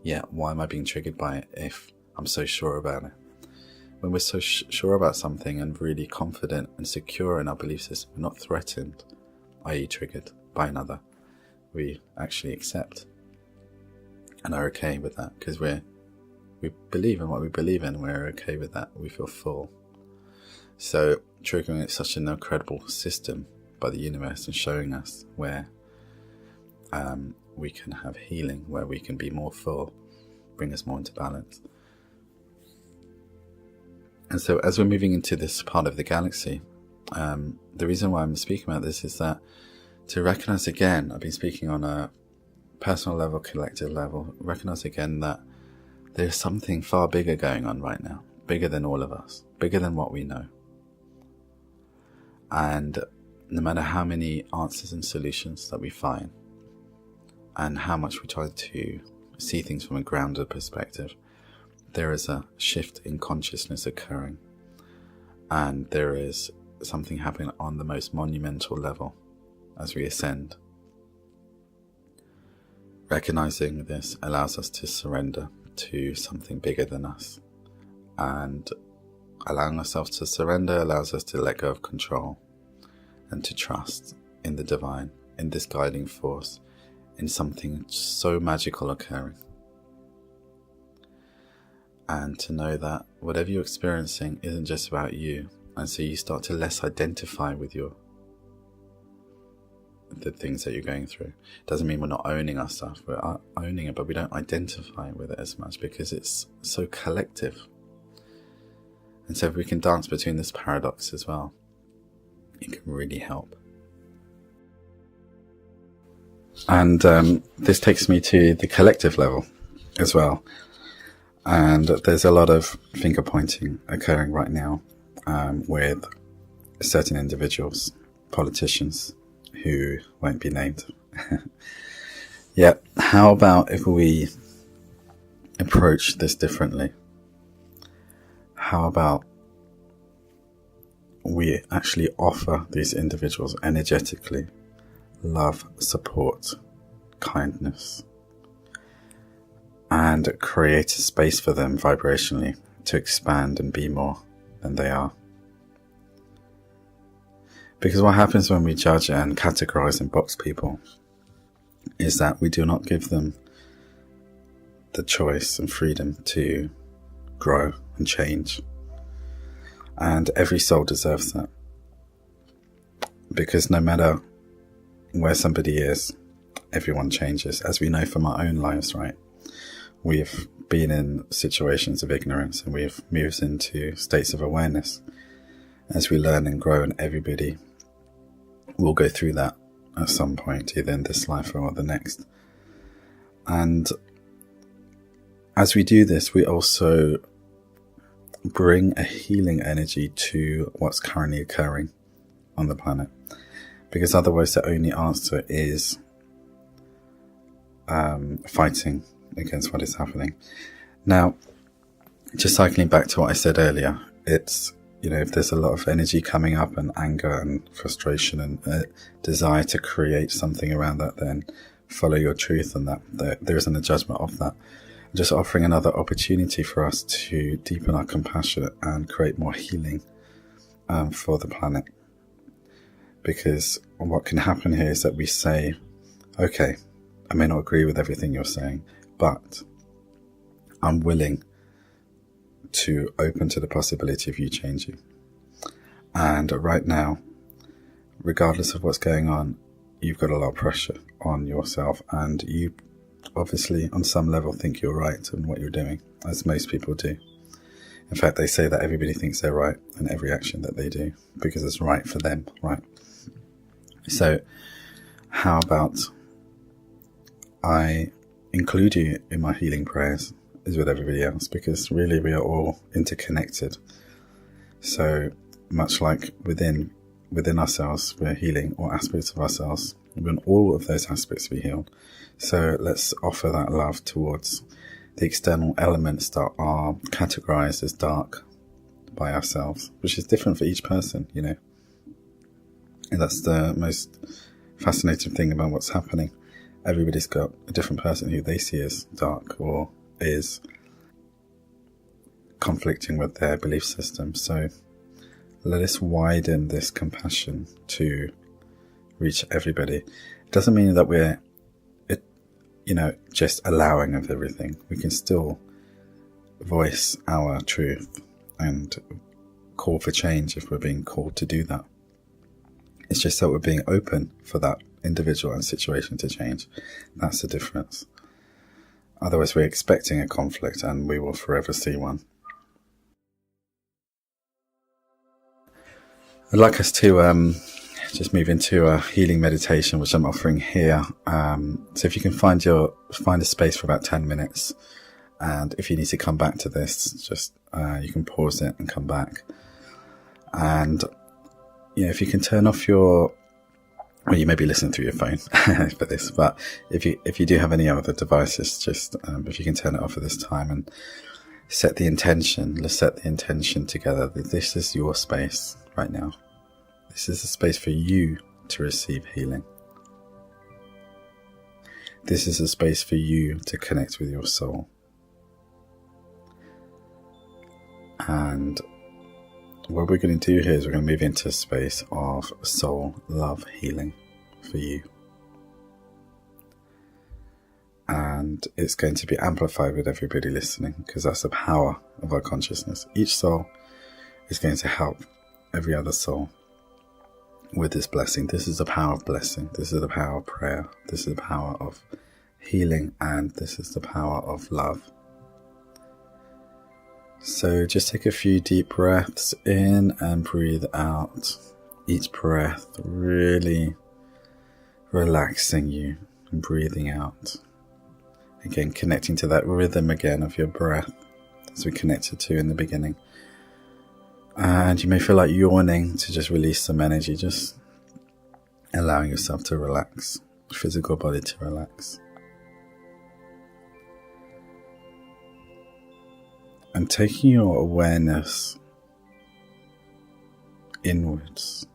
Yeah, why am I being triggered by it if I'm so sure about it? When we're so sure about something and really confident and secure in our belief system, we're not threatened, i.e. triggered by another. We actually accept and are okay with that because we believe in what we believe in. We're okay with that. We feel full. So triggering is such an incredible system by the universe and showing us where we can have healing, where we can be more full, bring us more into balance. And so as we're moving into this part of the galaxy, the reason why I'm speaking about this is that to recognize again, I've been speaking on a personal level, collective level, recognize again that there's something far bigger going on right now, bigger than all of us, bigger than what we know. And no matter how many answers and solutions that we find, and how much we try to see things from a grounded perspective, there is a shift in consciousness occurring. And there is something happening on the most monumental level as we ascend. Recognizing this allows us to surrender to something bigger than us. And allowing ourselves to surrender allows us to let go of control and to trust in the divine, in this guiding force, in something so magical occurring. And to know that whatever you're experiencing isn't just about you. And so you start to less identify with the things that you're going through. Doesn't mean we're not owning our stuff. We're owning it, but we don't identify with it as much because it's so collective. And so if we can dance between this paradox as well, it can really help. And this takes me to the collective level as well. And there's a lot of finger pointing occurring right now with certain individuals, politicians who won't be named. Yeah, how about if we approach this differently? How about we actually offer these individuals energetically love, support, kindness, and create a space for them vibrationally to expand and be more than they are. Because what happens when we judge and categorize and box people is that we do not give them the choice and freedom to grow and change. And every soul deserves that. Because no matter where somebody is, everyone changes. As we know from our own lives, right? We've been in situations of ignorance and we've moved into states of awareness as we learn and grow, and everybody will go through that at some point, either in this life or the next. And as we do this, we also bring a healing energy to what's currently occurring on the planet. Because otherwise the only answer is fighting against what is happening. Now, just cycling back to what I said earlier, it's, if there's a lot of energy coming up and anger and frustration and desire to create something around that, then follow your truth, and that there isn't a judgment of that. I'm just offering another opportunity for us to deepen our compassion and create more healing for the planet. Because what can happen here is that we say, okay, I may not agree with everything you're saying, but I'm willing to open to the possibility of you changing. And right now, regardless of what's going on, you've got a lot of pressure on yourself, and you obviously on some level think you're right in what you're doing, as most people do. In fact, they say that everybody thinks they're right in every action that they do because it's right for them, right? So how about I include you in my healing prayers as with everybody else, because really we are all interconnected. So much like within ourselves we're healing all aspects of ourselves, we want all of those aspects to be healed. So let's offer that love towards the external elements that are categorized as dark by ourselves, which is different for each person, And that's the most fascinating thing about what's happening. Everybody's got a different person who they see as dark or is conflicting with their belief system. So let us widen this compassion to reach everybody. It doesn't mean that we're, just allowing of everything. We can still voice our truth and call for change if we're being called to do that. It's just that we're being open for that individual and situation to change. That's the difference. Otherwise, we're expecting a conflict and we will forever see one. I'd like us to just move into a healing meditation, which I'm offering here. So if you can find a space for about 10 minutes, and if you need to come back to this, just you can pause it and come back. And if you can turn off well, you may be listening through your phone for this, but if you do have any other devices, just if you can turn it off at this time and set the intention. Let's set the intention together that this is your space right now. This is a space for you to receive healing. This is a space for you to connect with your soul. And what we're going to do here is we're going to move into a space of soul love healing for you. And it's going to be amplified with everybody listening, because that's the power of our consciousness. Each soul is going to help every other soul with this blessing. This is the power of blessing. This is the power of prayer. This is the power of healing. And this is the power of love. So just take a few deep breaths in and breathe out. Each breath really relaxing you and breathing out. Again, connecting to that rhythm again of your breath as we connected to in the beginning. And you may feel like yawning to just release some energy, just allowing yourself to relax, physical body to relax. And taking your awareness inwards.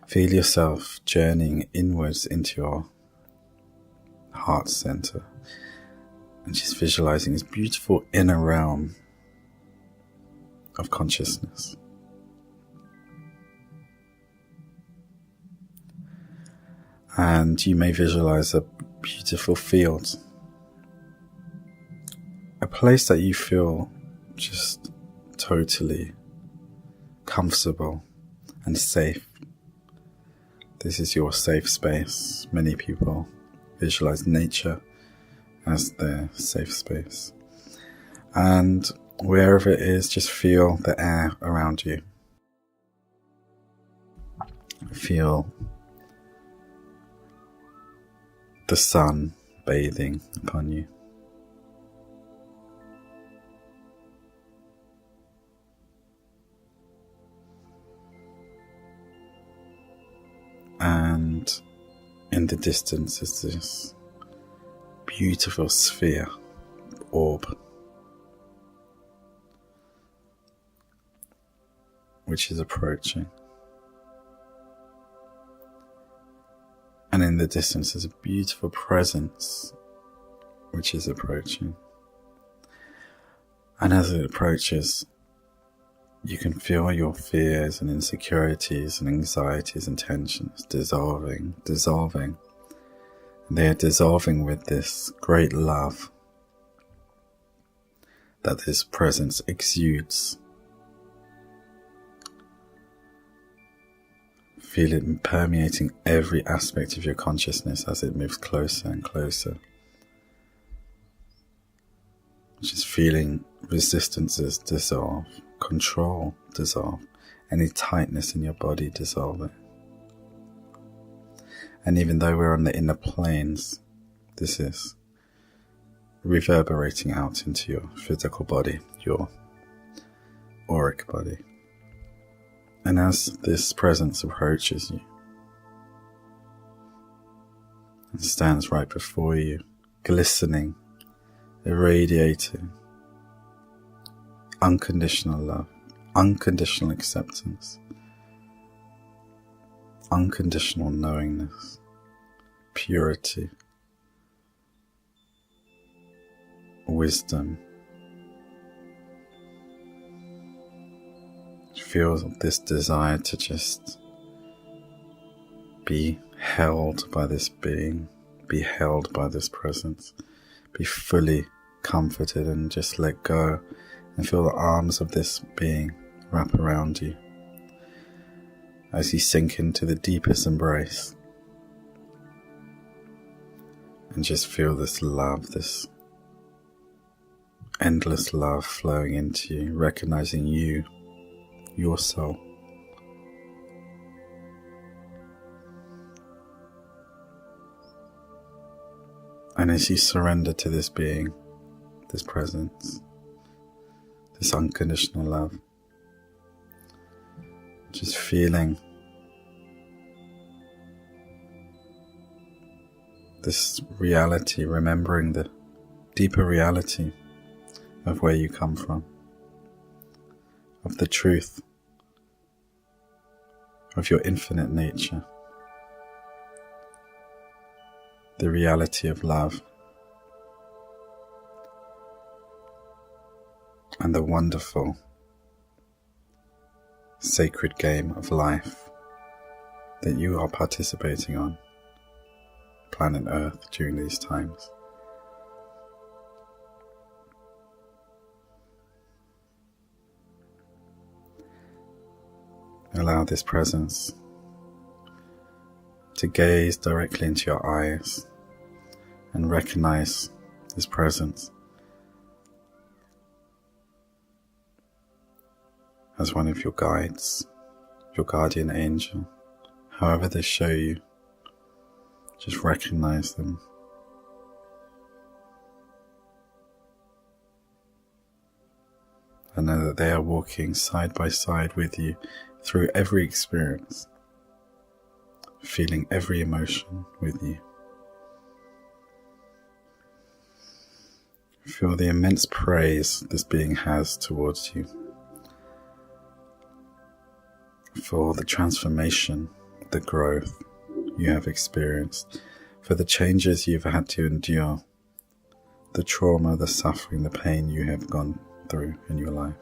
Feel yourself journeying inwards into your heart center. And just visualizing this beautiful inner realm of consciousness. And you may visualize a beautiful field. A place that you feel just totally comfortable and safe. This is your safe space. Many people visualize nature as their safe space. And wherever it is, just feel the air around you. Feel the sun bathing upon you. And in the distance is this beautiful sphere, orb, which is approaching. And in the distance is a beautiful presence, which is approaching. And as it approaches, you can feel your fears and insecurities and anxieties and tensions dissolving. They are dissolving with this great love that this presence exudes. Feel it permeating every aspect of your consciousness as it moves closer and closer. Just feeling resistances dissolve, control dissolve, any tightness in your body dissolve it. And even though we're on the inner planes, this is reverberating out into your physical body, your auric body. And as this presence approaches you and stands right before you, glistening, irradiating unconditional love, unconditional acceptance, unconditional knowingness, purity, wisdom. Feel this desire to just be held by this being, be held by this presence, be fully comforted and just let go and feel the arms of this being wrap around you as you sink into the deepest embrace and just feel this love, this endless love flowing into you, recognizing you, your soul, And as you surrender to this being, this presence, this unconditional love, just feeling this reality, remembering the deeper reality of where you come from, of the truth of your infinite nature, the reality of love, and the wonderful sacred game of life that you are participating on planet Earth during these times. Allow this presence to gaze directly into your eyes and recognize this presence as one of your guides, your guardian angel. However they show you, just recognize them. And know that they are walking side by side with you through every experience, feeling every emotion with you. Feel the immense praise this being has towards you, for the transformation, the growth you have experienced, for the changes you've had to endure, the trauma, the suffering, the pain you have gone through in your life.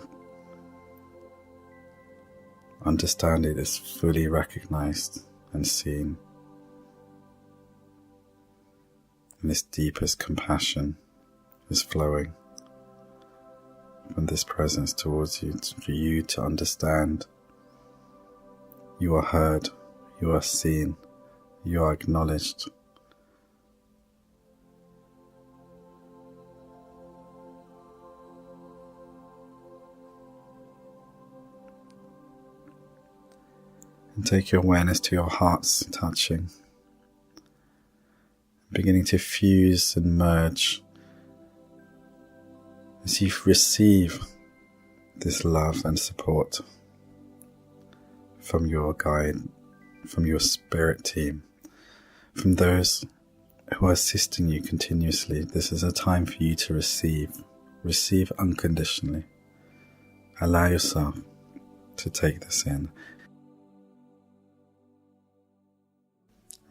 Understand it is fully recognized and seen. And this deepest compassion is flowing from this presence towards you, for you to understand you are heard, you are seen, you are acknowledged. And take your awareness to your hearts touching, beginning to fuse and merge as you receive this love and support from your guide, from your spirit team, from those who are assisting you continuously. This is a time for you to receive unconditionally. Allow yourself to take this in.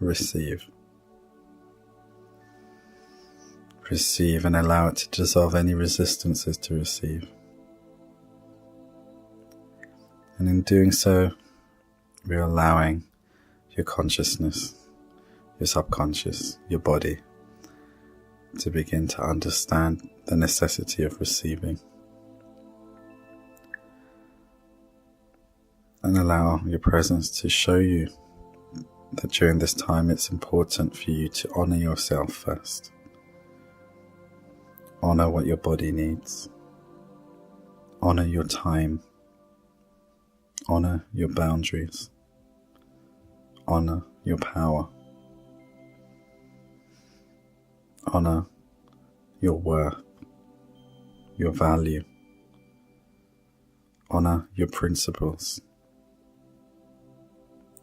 Receive and allow it to dissolve any resistances to receive. And in doing so, we're allowing your consciousness, your subconscious, your body to begin to understand the necessity of receiving. And allow your presence to show you that during this time it's important for you to honor yourself first. Honor what your body needs. Honor your time. Honor your boundaries. Honor your power. Honor your worth, your value. Honor your principles.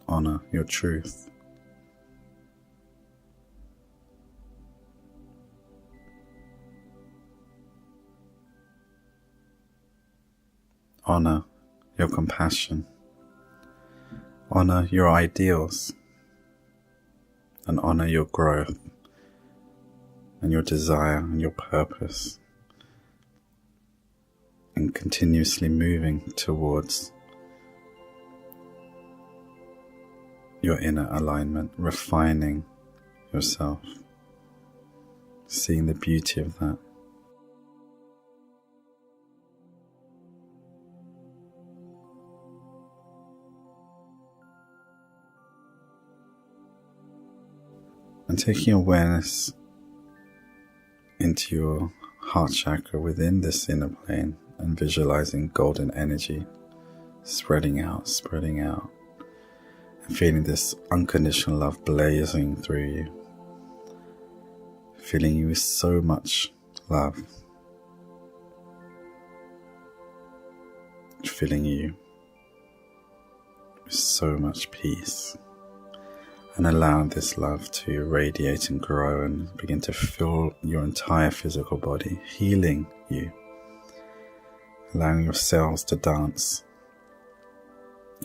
Honor your truth. Honor your compassion. Honor your ideals. And honor your growth and your desire and your purpose. And continuously moving towards your inner alignment, refining yourself, seeing the beauty of that. And taking awareness into your heart chakra within this inner plane and visualizing golden energy spreading out, and feeling this unconditional love blazing through you. filling you with so much love, filling you with so much peace, and allow this love to radiate and grow and begin to fill your entire physical body, healing you, allowing your cells to dance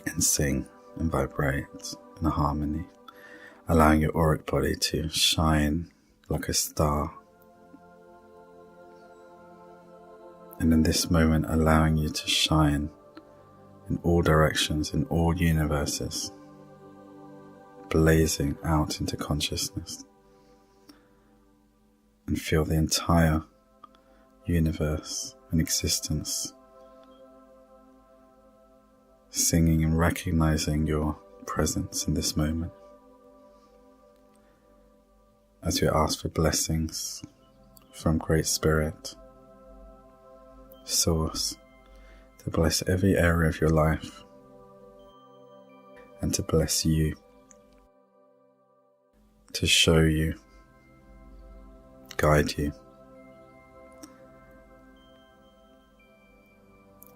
and sing and vibrate in a harmony, allowing your auric body to shine like a star, and in this moment allowing you to shine in all directions, in all universes, blazing out into consciousness, and feel the entire universe and existence singing and recognizing your presence in this moment. As we ask for blessings from Great Spirit, Source, to bless every area of your life and to bless you, to show you, guide you,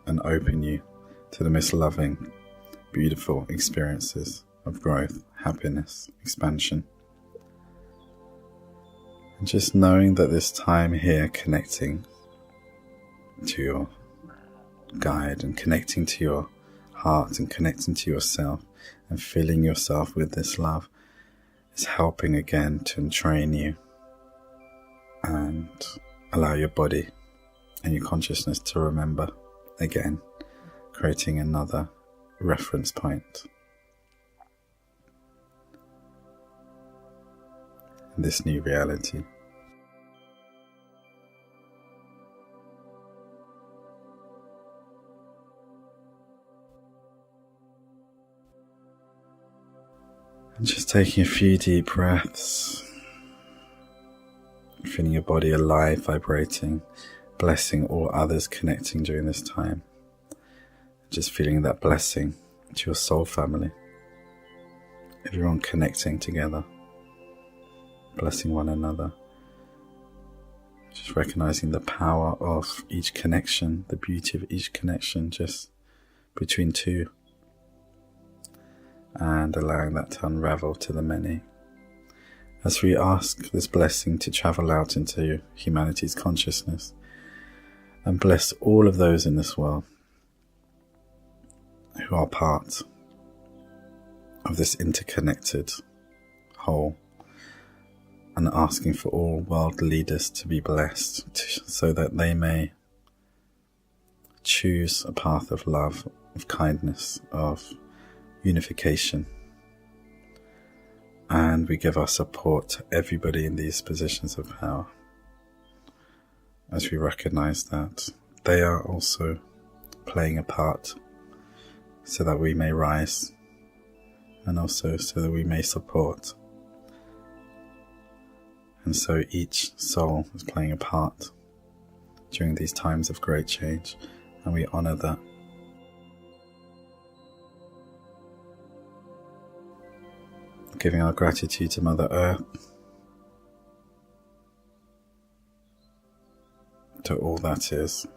and open you to the most loving, beautiful experiences of growth, happiness, expansion. And just knowing that this time here, connecting to your guide and connecting to your heart and connecting to yourself and filling yourself with this love is helping again to entrain you and allow your body and your consciousness to remember again, creating another reference point. In this new reality. And just taking a few deep breaths, feeling your body alive, vibrating, blessing all others connecting during this time. Just feeling that blessing to your soul family, everyone connecting together, blessing one another, just recognizing the power of each connection, the beauty of each connection just between two, and allowing that to unravel to the many. As we ask this blessing to travel out into humanity's consciousness and bless all of those in this world who are part of this interconnected whole, and asking for all world leaders to be blessed so that they may choose a path of love, of kindness, of unification. And we give our support to everybody in these positions of power as we recognize that they are also playing a part so that we may rise and also so that we may support. And so each soul is playing a part during these times of great change, and we honor that. Giving our gratitude to Mother Earth, to all that is.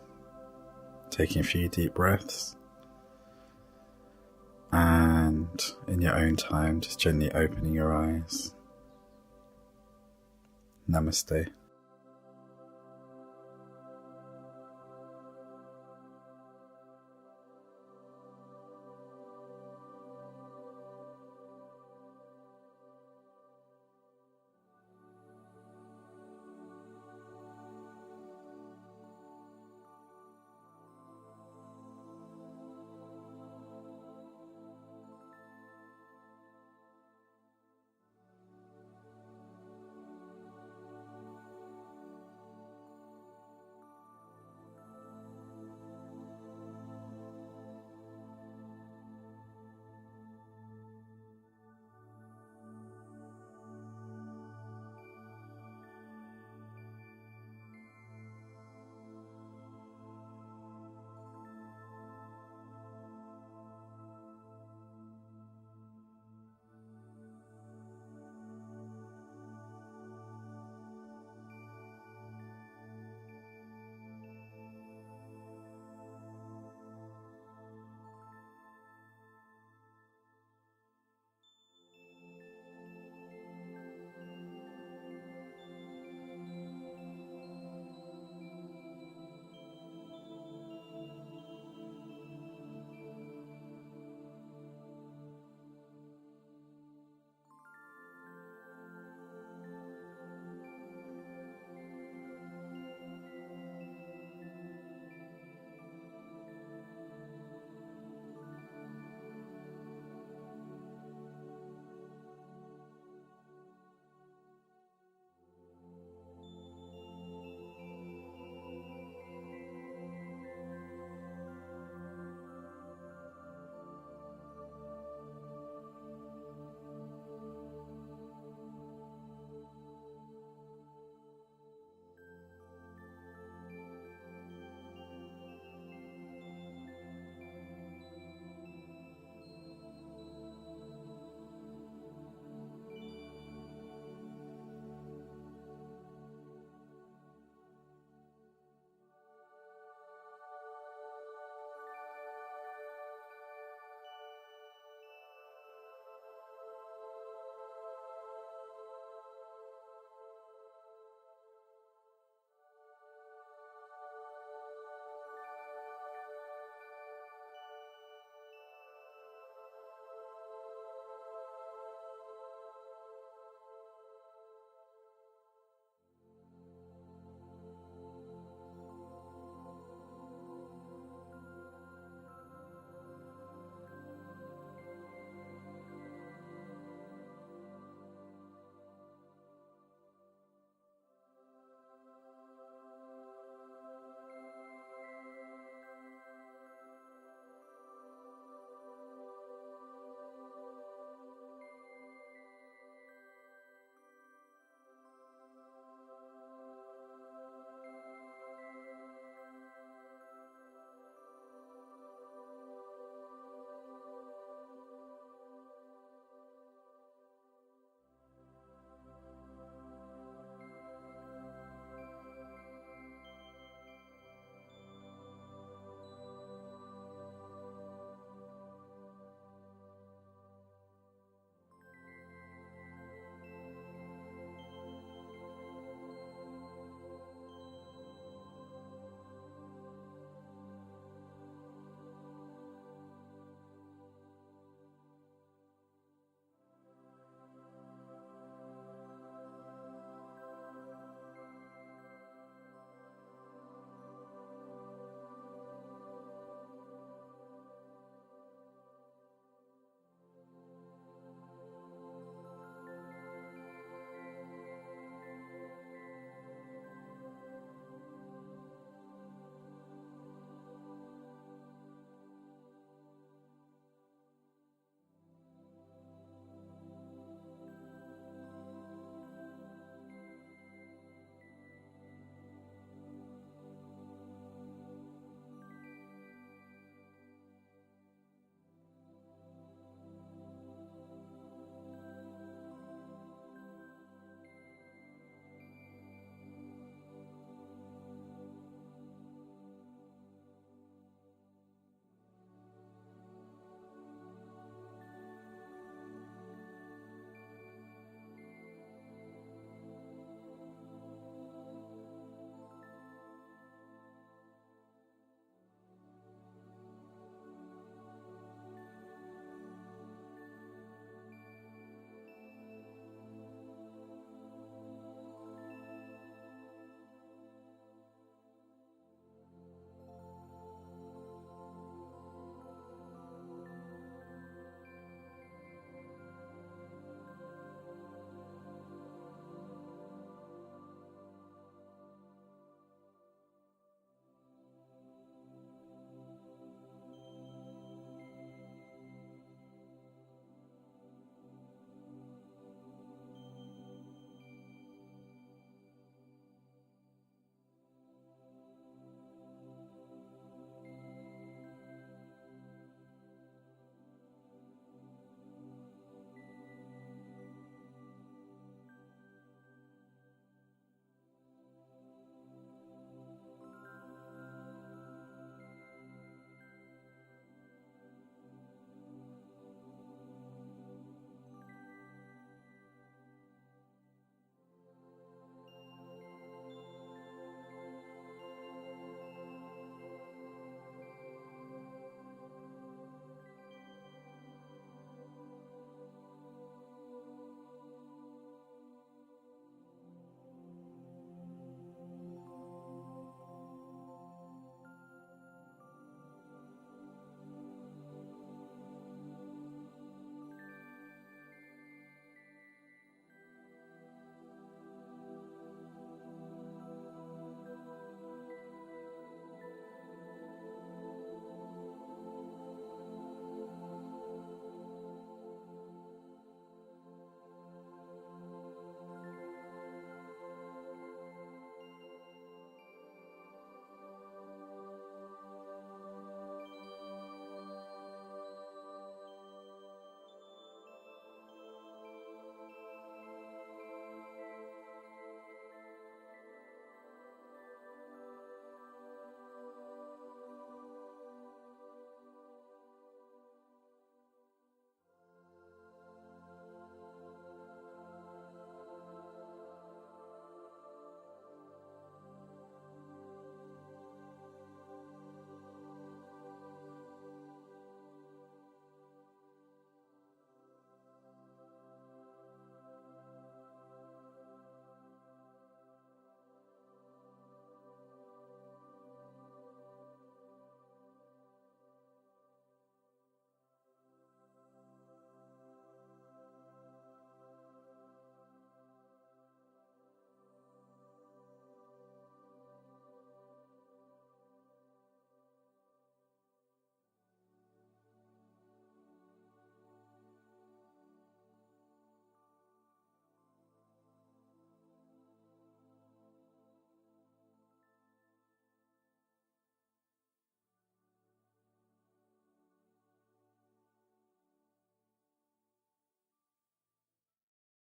Taking a few deep breaths, and in your own time, just gently opening your eyes. Namaste.